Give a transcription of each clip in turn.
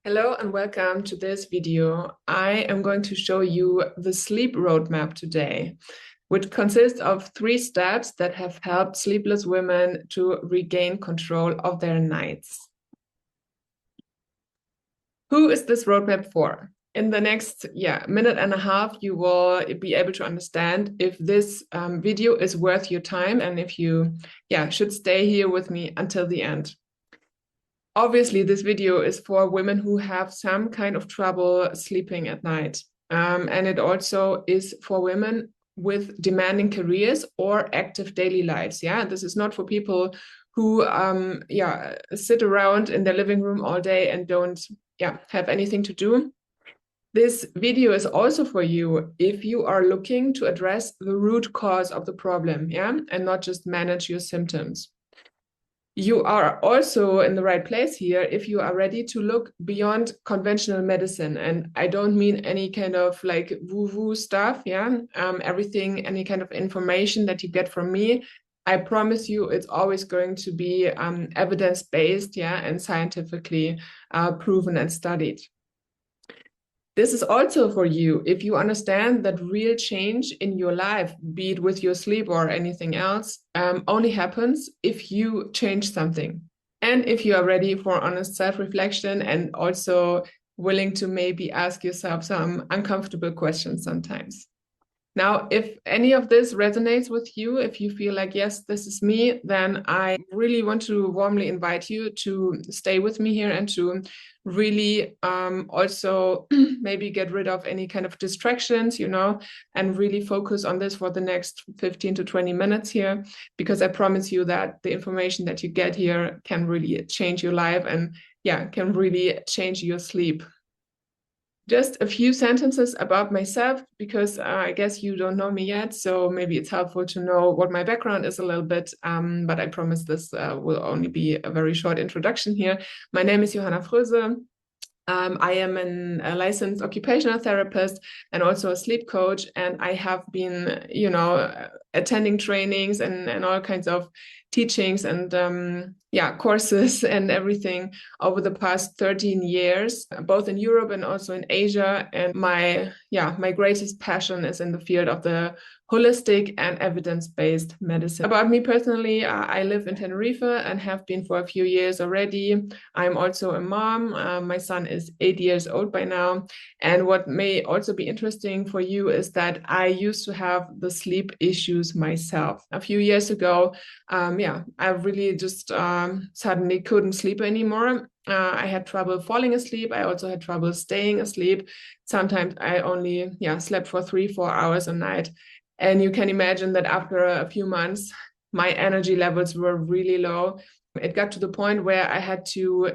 Hello and welcome to this video. I am going to show you the sleep roadmap today, which consists of 3 steps that have helped sleepless women to regain control of their nights. Who is this roadmap for? In the next minute and a half, you will be able to understand if this video is worth your time and if you should stay here with me until the end. Obviously, this video is for women who have some kind of trouble sleeping at night. And it also is for women with demanding careers or active daily lives. This is not for people who sit around in their living room all day and don't have anything to do. This video is also for you if you are looking to address the root cause of the problem, and not just manage your symptoms. You are also in the right place here if you are ready to look beyond conventional medicine. And I don't mean any kind of like woo-woo stuff, everything, any kind of information that you get from me. I promise you it's always going to be evidence-based, and scientifically proven and studied. This is also for you if you understand that real change in your life, be it with your sleep or anything else, only happens if you change something. And if you are ready for honest self-reflection and also willing to maybe ask yourself some uncomfortable questions sometimes. Now, if any of this resonates with you, if you feel like, yes, this is me, then I really want to warmly invite you to stay with me here and to really also maybe get rid of any kind of distractions, and really focus on this for the next 15 to 20 minutes here, because I promise you that the information that you get here can really change your life and can really change your sleep. Just a few sentences about myself, because I guess you don't know me yet, so maybe it's helpful to know what my background is a little bit, but I promise this will only be a very short introduction here. My name is Johanna Fröse. I am a licensed occupational therapist and also a sleep coach, and I have been, attending trainings and all kinds of teachings and courses and everything over the past 13 years, both in Europe and also in Asia. And my greatest passion is in the field of the holistic and evidence-based medicine. About me personally, I live in Tenerife and have been for a few years already. I'm also a mom. My son is 8 years old by now. And what may also be interesting for you is that I used to have the sleep issues myself. A few years ago, I really just suddenly couldn't sleep anymore. I had trouble falling asleep. I also had trouble staying asleep. Sometimes I only slept for 3-4 hours a night. And you can imagine that after a few months, my energy levels were really low. It got to the point where I had to,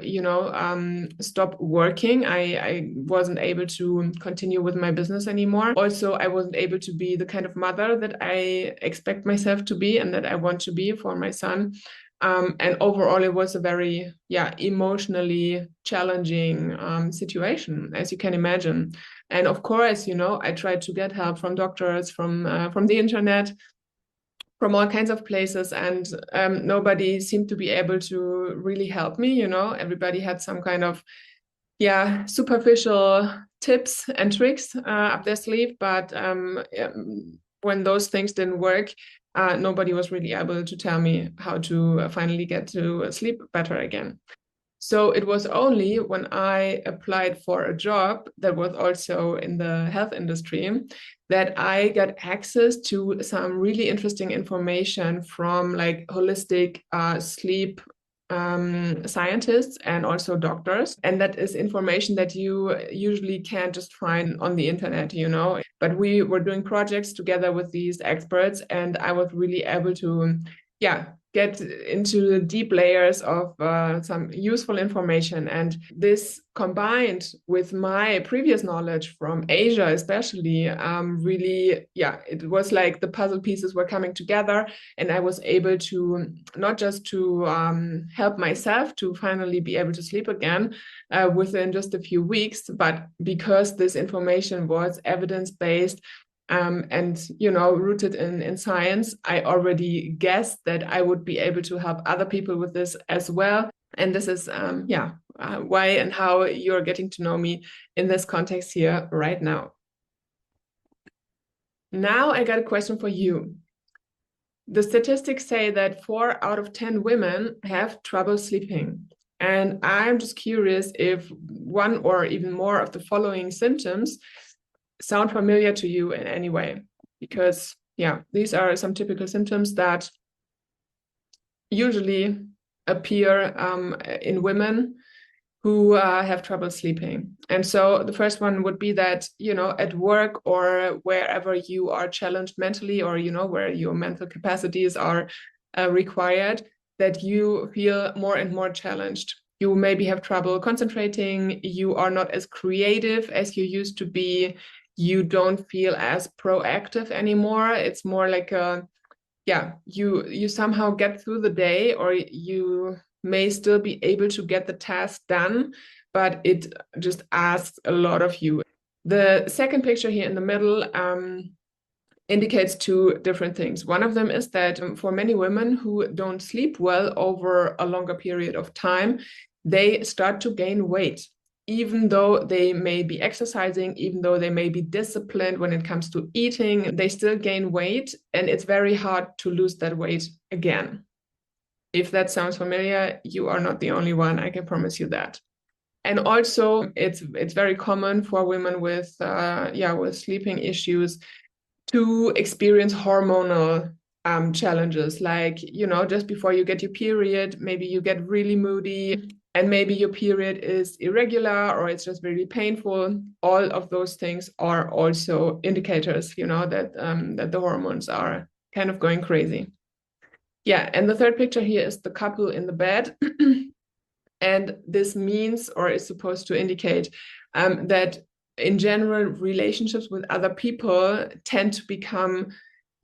stop working. I wasn't able to continue with my business anymore. Also, I wasn't able to be the kind of mother that I expect myself to be and that I want to be for my son. And overall, it was a very, emotionally challenging situation, as you can imagine. And of course, I tried to get help from doctors, from the internet, from all kinds of places, and nobody seemed to be able to really help me. Everybody had some kind of superficial tips and tricks up their sleeve, but when those things didn't work, nobody was really able to tell me how to finally get to sleep better again. So it was only when I applied for a job that was also in the health industry that I got access to some really interesting information from like holistic sleep scientists and also doctors. And that is information that you usually can't just find on the internet, But we were doing projects together with these experts, and I was really able to, get into the deep layers of some useful information. And this combined with my previous knowledge from Asia, especially, really, it was like the puzzle pieces were coming together, and I was able to not just to help myself to finally be able to sleep again within just a few weeks, but because this information was evidence-based, and rooted in science, I already guessed that I would be able to help other people with this as well. And this is, why and how you're getting to know me in this context here right now. Now I got a question for you. The statistics say that 4 out of 10 women have trouble sleeping. And I'm just curious if one or even more of the following symptoms sound familiar to you in any way. Because, yeah, these are some typical symptoms that usually appear in women who have trouble sleeping. And so the first one would be that, at work or wherever you are challenged mentally, or, where your mental capacities are required, that you feel more and more challenged. You maybe have trouble concentrating. You are not as creative as you used to be. You don't feel as proactive anymore. It's more like you somehow get through the day, or you may still be able to get the task done, but it just asks a lot of you. The second picture here in the middle indicates two different things. One of them is that for many women who don't sleep well over a longer period of time, they start to gain weight. Even though they may be exercising, even though they may be disciplined when it comes to eating, they still gain weight, and it's very hard to lose that weight again. If that sounds familiar, you are not the only one, I can promise you that. And also, it's very common for women with sleeping issues to experience hormonal challenges, like, just before you get your period, maybe you get really moody, and maybe your period is irregular, or it's just really painful. All of those things are also indicators, that the hormones are kind of going crazy. Yeah, and the third picture here is the couple in the bed. And this means, or is supposed to indicate, that in general, relationships with other people tend to become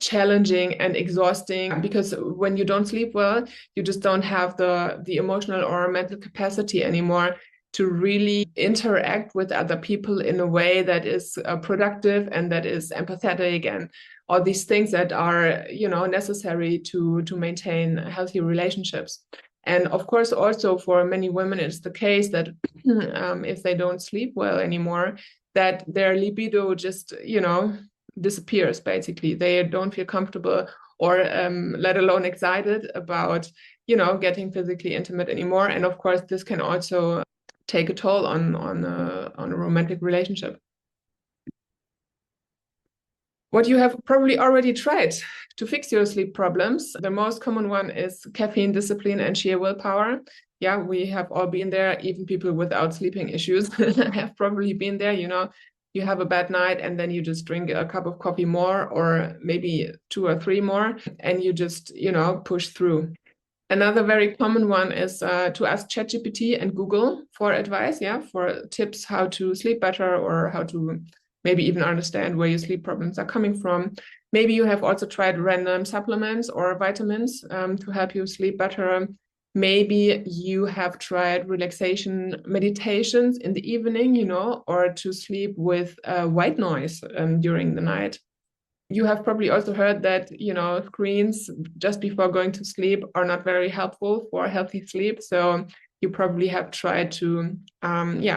challenging and exhausting, because when you don't sleep well, you just don't have the emotional or mental capacity anymore to really interact with other people in a way that is productive and that is empathetic, and all these things that are necessary to maintain healthy relationships. And of course, also for many women, it's the case that if they don't sleep well anymore, that their libido just disappears. Basically, they don't feel comfortable, or let alone excited about getting physically intimate anymore. And of course, this can also take a toll on a romantic relationship. What you have probably already tried to fix your sleep problems. The most common one is caffeine discipline and sheer willpower. Yeah, we have all been there. Even people without sleeping issues have probably been there. You have a bad night, and then you just drink a cup of coffee more, or maybe 2 or 3 more, and you just push through. Another very common one is to ask ChatGPT and Google for advice, for tips how to sleep better, or how to maybe even understand where your sleep problems are coming from. Maybe you have also tried random supplements or vitamins to help you sleep better. Maybe you have tried relaxation meditations in the evening, or to sleep with white noise during the night. You have probably also heard that, screens just before going to sleep are not very helpful for healthy sleep. So you probably have tried to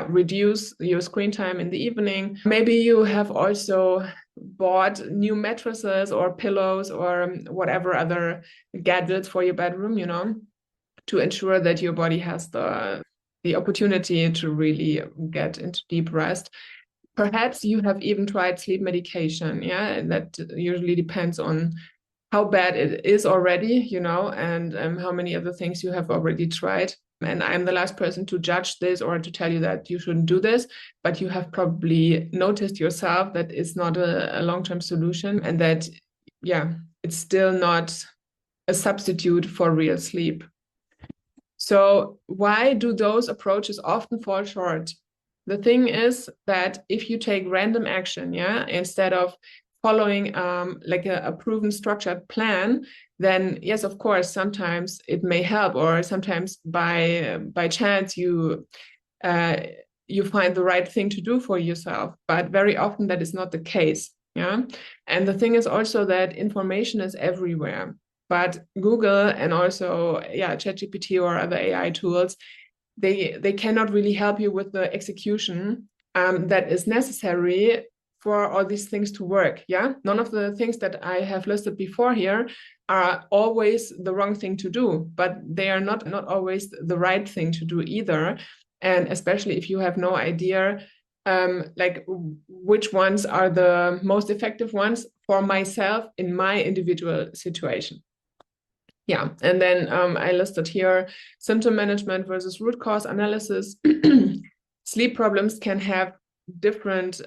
reduce your screen time in the evening. Maybe you have also bought new mattresses or pillows or whatever other gadgets for your bedroom, to ensure that your body has the opportunity to really get into deep rest. Perhaps you have even tried sleep medication, and that usually depends on how bad it is already, and how many other things you have already tried. And I'm the last person to judge this or to tell you that you shouldn't do this, but you have probably noticed yourself that it's not a long-term solution, and that, it's still not a substitute for real sleep. So why do those approaches often fall short? The thing is that if you take random action, instead of following like a proven structured plan, then yes, of course, sometimes it may help, or sometimes by chance you find the right thing to do for yourself. But very often that is not the case. And the thing is also that information is everywhere. But Google and also ChatGPT or other AI tools, they cannot really help you with the execution that is necessary for all these things to work. Yeah, none of the things that I have listed before here are always the wrong thing to do, but they are not always the right thing to do either. And especially if you have no idea like which ones are the most effective ones for myself in my individual situation. Yeah, and then I listed here symptom management versus root cause analysis. Sleep problems can have different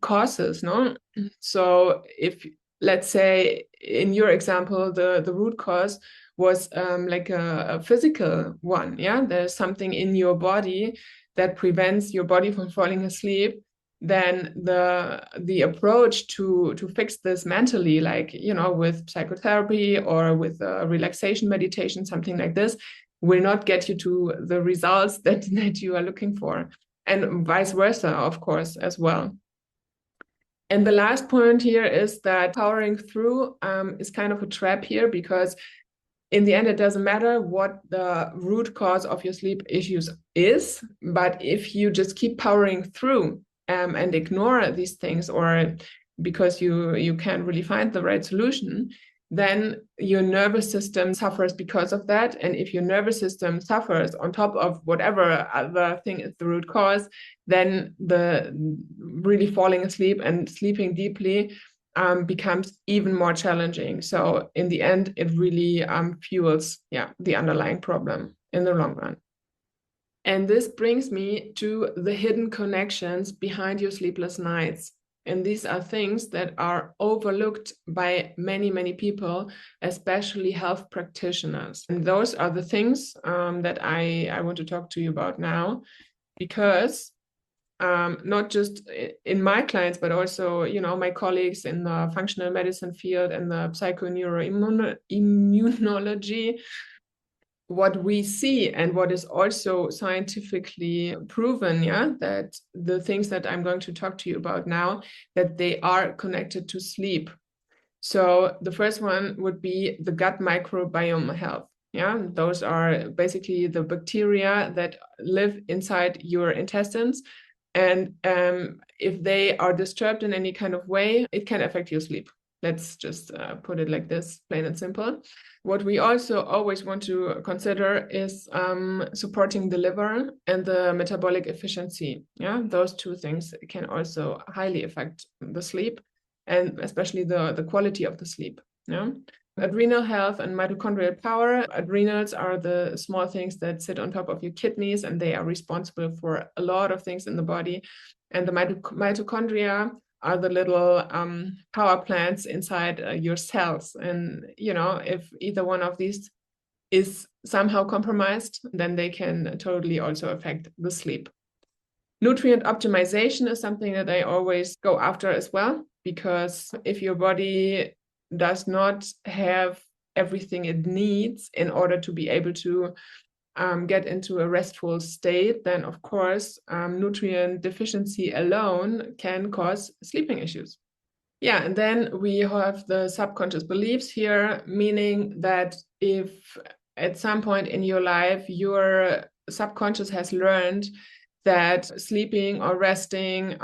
causes, no? So if, let's say, in your example, the root cause was like a physical one, yeah? There's something in your body that prevents your body from falling asleep, then the approach to fix this mentally, like, you know, with psychotherapy or with relaxation meditation, something like this, will not get you to the results that you are looking for, and vice versa, of course, as well. And the last point here is that powering through is kind of a trap here, because in the end, it doesn't matter what the root cause of your sleep issues is, but if you just keep powering through and ignore these things, or because you can't really find the right solution, then your nervous system suffers because of that. And if your nervous system suffers on top of whatever other thing is the root cause, then the really falling asleep and sleeping deeply becomes even more challenging. So in the end, it really fuels the underlying problem in the long run. And this brings me to the hidden connections behind your sleepless nights. And these are things that are overlooked by many, many people, especially health practitioners. And those are the things that I want to talk to you about now, because not just in my clients, but also, you know, my colleagues in the functional medicine field and the psychoneuroimmunology, what we see and what is also scientifically proven, that the things that I'm going to talk to you about now, that they are connected to sleep. So the first one would be the gut microbiome health. Yeah, those are basically the bacteria that live inside your intestines. And if they are disturbed in any kind of way, it can affect your sleep. Let's just put it like this, plain and simple. What we also always want to consider is supporting the liver and the metabolic efficiency. Yeah, those two things can also highly affect the sleep, and especially the quality of the sleep. Yeah. Adrenal health and mitochondrial power. Adrenals are the small things that sit on top of your kidneys, and they are responsible for a lot of things in the body. And the mitochondria are the little power plants inside your cells. And, you know, if either one of these is somehow compromised, then they can totally also affect the sleep. Nutrient optimization is something that I always go after as well, because if your body does not have everything it needs in order to be able to get into a restful state, then of course nutrient deficiency alone can cause sleeping issues. Yeah, and then we have the subconscious beliefs here, meaning that if at some point in your life your subconscious has learned that sleeping or resting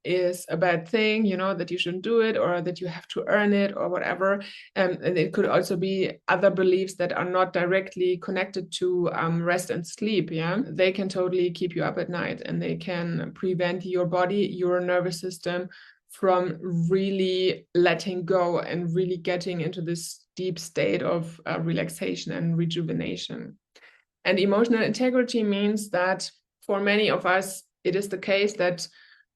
is a bad thing, you know, that you shouldn't do it, or that you have to earn it, or whatever. And it could also be other beliefs that are not directly connected to rest and sleep. Yeah, they can totally keep you up at night, and they can prevent your body, your nervous system from really letting go and really getting into this deep state of relaxation and rejuvenation. And emotional integrity means that for many of us, it is the case that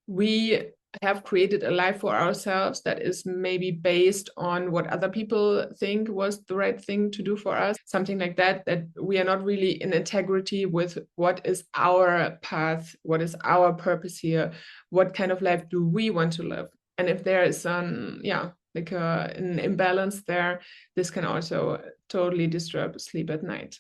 we have created a life for ourselves that is maybe based on what other people think was the right thing to do for us, something like that, that we are not really in integrity with what is our path, what is our purpose here, what kind of life do we want to live. And if there is an imbalance there, this can also totally disturb sleep at night.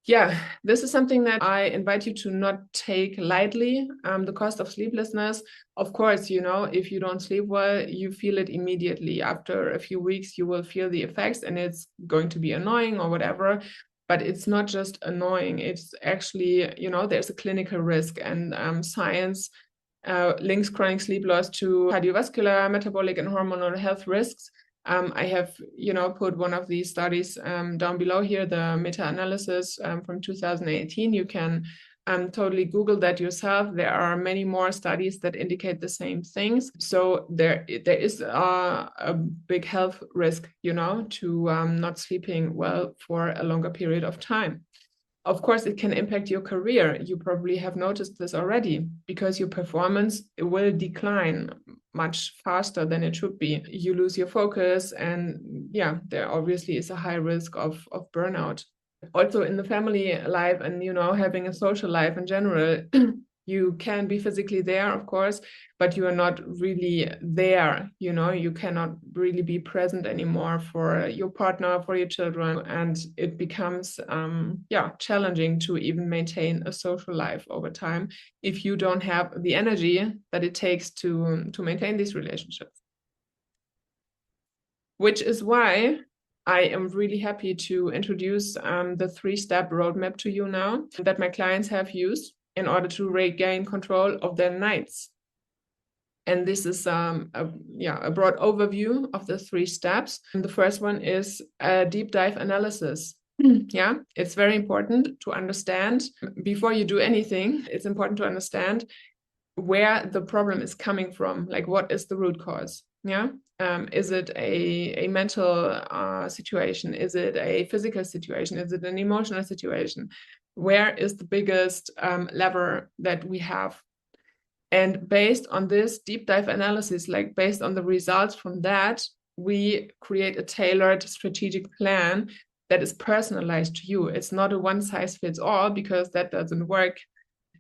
Yeah, this is something that I invite you to not take lightly. The cost of sleeplessness, of course, if you don't sleep well, you feel it immediately. After a few weeks, you will feel the effects and it's going to be annoying or whatever. But it's not just annoying. It's actually, there's a clinical risk, and science links chronic sleep loss to cardiovascular, metabolic, and hormonal health risks. I have, put one of these studies down below here, the meta-analysis from 2018. You can totally Google that yourself. There are many more studies that indicate the same things. So there is a big health risk, to not sleeping well for a longer period of time. Of course, it can impact your career. You probably have noticed this already, because your performance will decline much faster than it should be. You lose your focus, and yeah, there obviously is a high risk of burnout. Also in the family life, and having a social life in general, you can be physically there, of course, but you are not really there. You cannot really be present anymore for your partner, for your children, and it becomes challenging to even maintain a social life over time if you don't have the energy that it takes to maintain these relationships. Which is why I am really happy to introduce the 3-step roadmap to you now that my clients have used in order to regain control of their nights. And this is a broad overview of the 3 steps. And the first one is a deep dive analysis. Yeah, it's very important to understand before you do anything. It's important to understand where the problem is coming from. Like, what is the root cause? Yeah. Is it a mental situation? Is it a physical situation? Is it an emotional situation? Where is the biggest lever that we have? And based on this deep dive analysis, like based on the results from that, we create a tailored strategic plan that is personalized to you. It's not a one size fits all, because that doesn't work.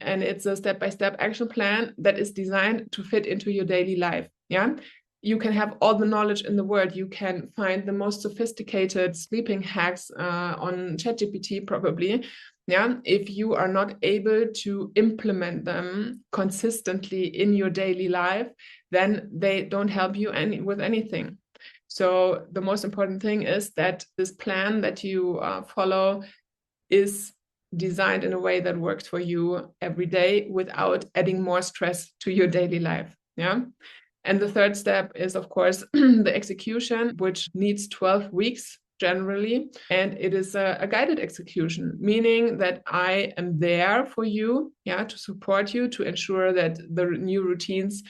And it's a step-by-step action plan that is designed to fit into your daily life. Yeah. You can have all the knowledge in the world. You can find the most sophisticated sleeping hacks on ChatGPT, probably. Yeah. If you are not able to implement them consistently in your daily life, then they don't help you with anything. So the most important thing is that this plan that you follow is designed in a way that works for you every day without adding more stress to your daily life. Yeah. And the third step is, of course, the execution, which needs 12 weeks generally. And it is a guided execution, meaning that I am there for you, to support you, to ensure that the new routines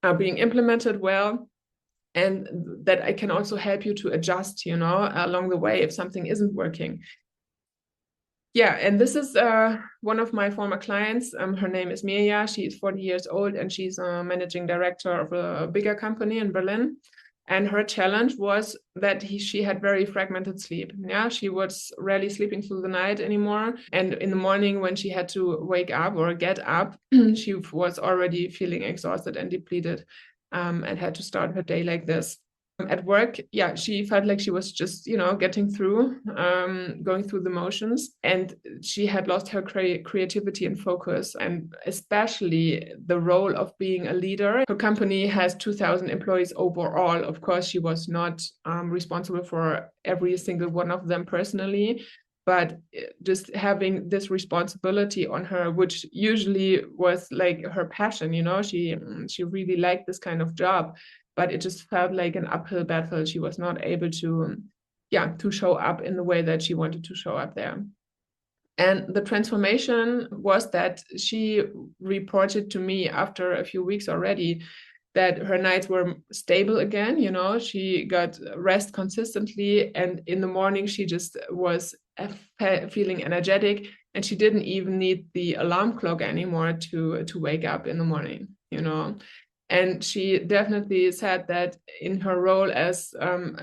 are being implemented well, and that I can also help you to adjust, along the way if something isn't working. Yeah, and this is one of my former clients. Her name is Mirja. She is 40 years old, and she's a managing director of a bigger company in Berlin. And her challenge was that she had very fragmented sleep. Yeah, she was rarely sleeping through the night anymore. And in the morning, when she had to wake up or get up, she was already feeling exhausted and depleted, and had to start her day like this. At work, she felt like she was just, getting through, going through the motions, and she had lost her creativity and focus, and especially the role of being a leader. Her company has 2,000 employees overall. Of course, she was not responsible for every single one of them personally, but just having this responsibility on her, which usually was like her passion, she really liked this kind of job, but it just felt like an uphill battle. She was not able to show up in the way that she wanted to show up there. And the transformation was that she reported to me after a few weeks already that her nights were stable again. She got rest consistently, and in the morning she just was feeling energetic, and she didn't even need the alarm clock anymore to wake up in the morning. And she definitely said that in her role as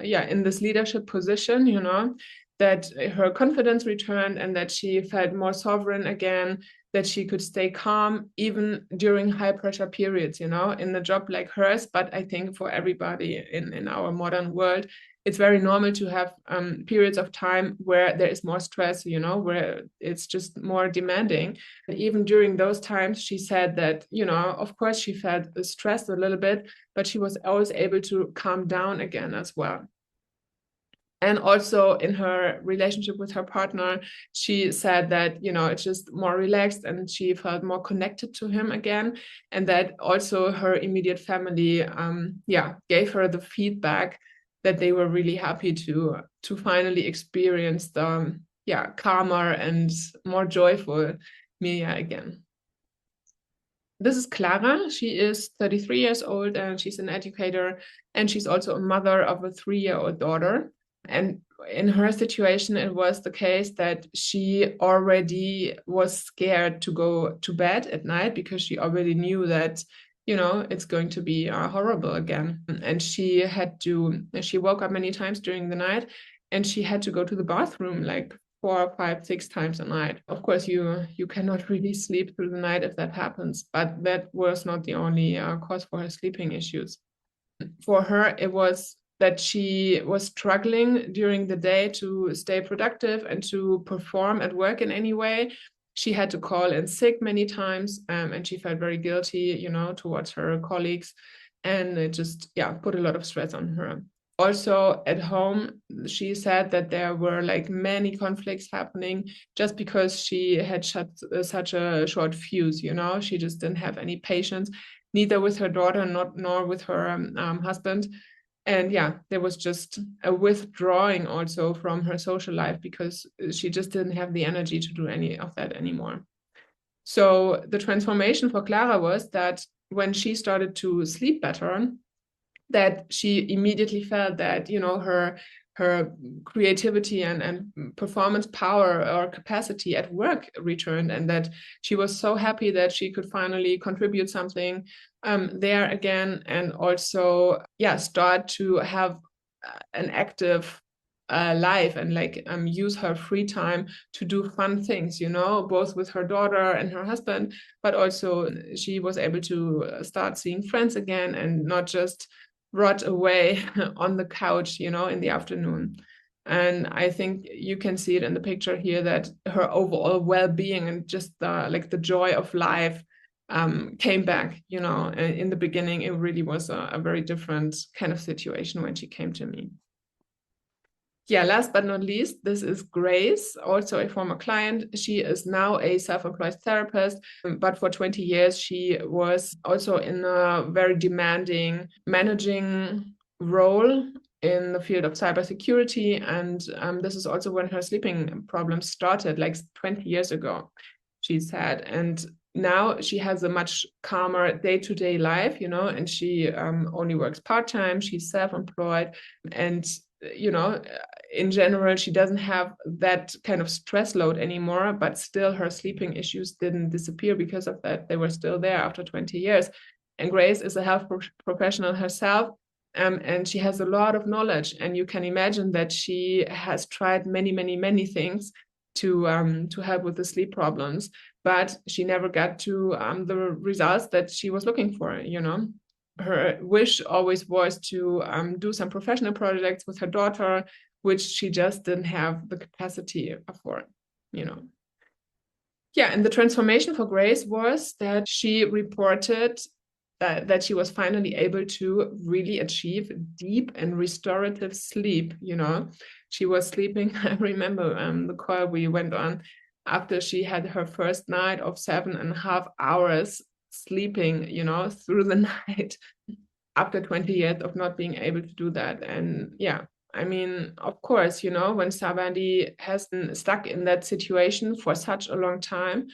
in this leadership position, that her confidence returned, and that she felt more sovereign again, that she could stay calm even during high pressure periods, in a job like hers. But I think for everybody in our modern world, it's very normal to have periods of time where there is more stress, you know, where it's just more demanding. And even during those times, she said that, you know, of course she felt stressed a little bit, but she was always able to calm down again as well. And also in her relationship with her partner, she said that, you know, it's just more relaxed and she felt more connected to him again. And that also her immediate family, gave her the feedback that they were really happy to finally experience the, calmer and more joyful Mia again. This is Clara. She is 33 years old and she's an educator, and she's also a mother of a 3-year-old daughter. And in her situation, it was the case that she already was scared to go to bed at night because she already knew that, you know, it's going to be horrible again. And she woke up many times during the night, and she had to go to the bathroom like 4, 5, 6 times a night. Of course, you cannot really sleep through the night if that happens, but that was not the only cause for her sleeping issues. For her, it was that she was struggling during the day to stay productive and to perform at work in any way. She had to call in sick many times, and she felt very guilty, you know, towards her colleagues, and it just put a lot of stress on her. Also at home, she said that there were like many conflicts happening just because she had such a short fuse, you know. She just didn't have any patience, neither with her daughter nor with her husband. And there was just a withdrawing also from her social life because she just didn't have the energy to do any of that anymore. So the transformation for Clara was that when she started to sleep better, that she immediately felt that, you know, her creativity and performance power or capacity at work returned, and that she was so happy that she could finally contribute something there again, and also start to have an active life and like use her free time to do fun things, you know, both with her daughter and her husband, but also she was able to start seeing friends again and not just rot away on the couch, you know, in the afternoon. And I think you can see it in the picture here that her overall well-being and just the joy of life came back, you know. In the beginning, it really was a very different kind of situation when she came to me. Last but not least, this is Grace, also a former client. She is now a self-employed therapist, but for 20 years, she was also in a very demanding managing role in the field of cybersecurity. And this is also when her sleeping problems started, like 20 years ago, she said. And now she has a much calmer day-to-day life, you know, and she only works part-time. She's self-employed, and you know, in general, she doesn't have that kind of stress load anymore, but still her sleeping issues didn't disappear because of that. They were still there after 20 years. And Grace is a health professional herself, and she has a lot of knowledge. And you can imagine that she has tried many, many, many things to help with the sleep problems, but she never got to the results that she was looking for, you know. Her wish always was to do some professional projects with her daughter, which she just didn't have the capacity for, you know. And the transformation for Grace was that she reported that she was finally able to really achieve deep and restorative sleep, you know. She was sleeping, I remember the call we went on after she had her first night of 7.5 hours sleeping, you know, through the night after 20 years of not being able to do that. And I mean, of course, you know, when somebody has been stuck in that situation for such a long time,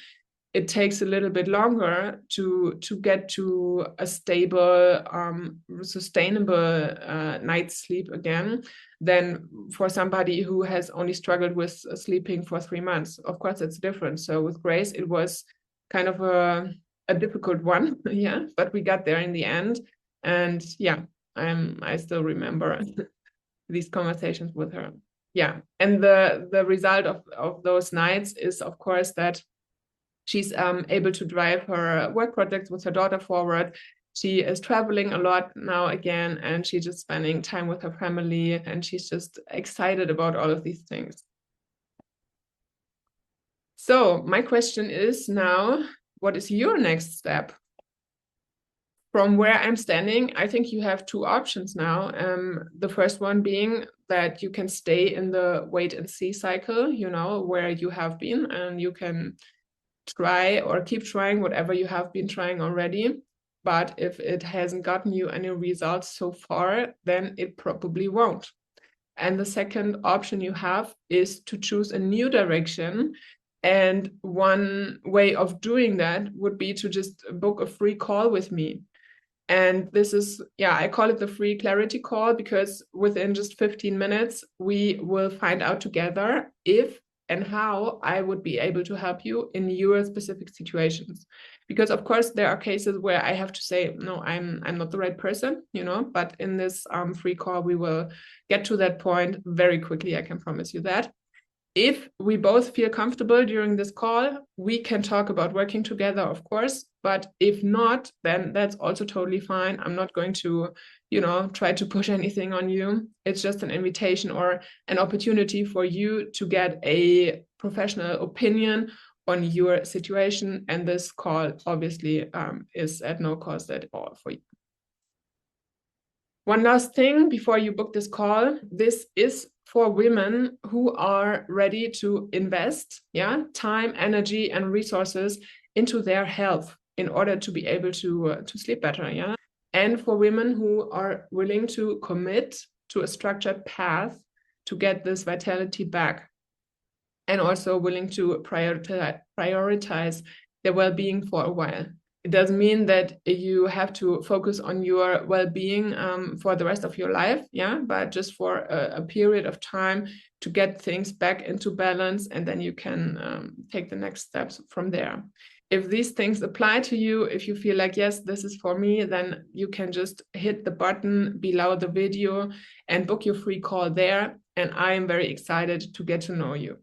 it takes a little bit longer to get to a stable, sustainable night's sleep again than for somebody who has only struggled with sleeping for 3 months. Of course, it's different. So with Grace, it was kind of a difficult one, but we got there in the end. And I still remember these conversations with her. And the result of those nights is, of course, that she's able to drive her work projects with her daughter forward. She is traveling a lot now again, and she's just spending time with her family, and she's just excited about all of these things. So my question is now, what is your next step? From where I'm standing, I think you have two options now. The first one being that you can stay in the wait and see cycle, you know, where you have been, and you can try or keep trying whatever you have been trying already. But if it hasn't gotten you any results so far, then it probably won't. And the second option you have is to choose a new direction. And one way of doing that would be to just book a free call with me. And this is, yeah, I call it the free clarity call, because within just 15 minutes, we will find out together if and how I would be able to help you in your specific situations. Because of course, there are cases where I have to say, no, I'm not the right person, you know, but in this free call, we will get to that point very quickly. I can promise you that. If we both feel comfortable during this call, we can talk about working together, of course. But if not, then that's also totally fine. I'm not going to, you know, try to push anything on you. It's just an invitation or an opportunity for you to get a professional opinion on your situation. And this call obviously is at no cost at all for you. One last thing before you book this call, this is for women who are ready to invest, yeah, time, energy, and resources into their health in order to be able to sleep better, yeah, and for women who are willing to commit to a structured path to get this vitality back, and also willing to prioritize their well-being for a while. It doesn't mean that you have to focus on your well-being for the rest of your life, yeah, but just for a period of time to get things back into balance, and then you can take the next steps from there. If these things apply to you, if you feel like, yes, this is for me, then you can just hit the button below the video and book your free call there. And I am very excited to get to know you.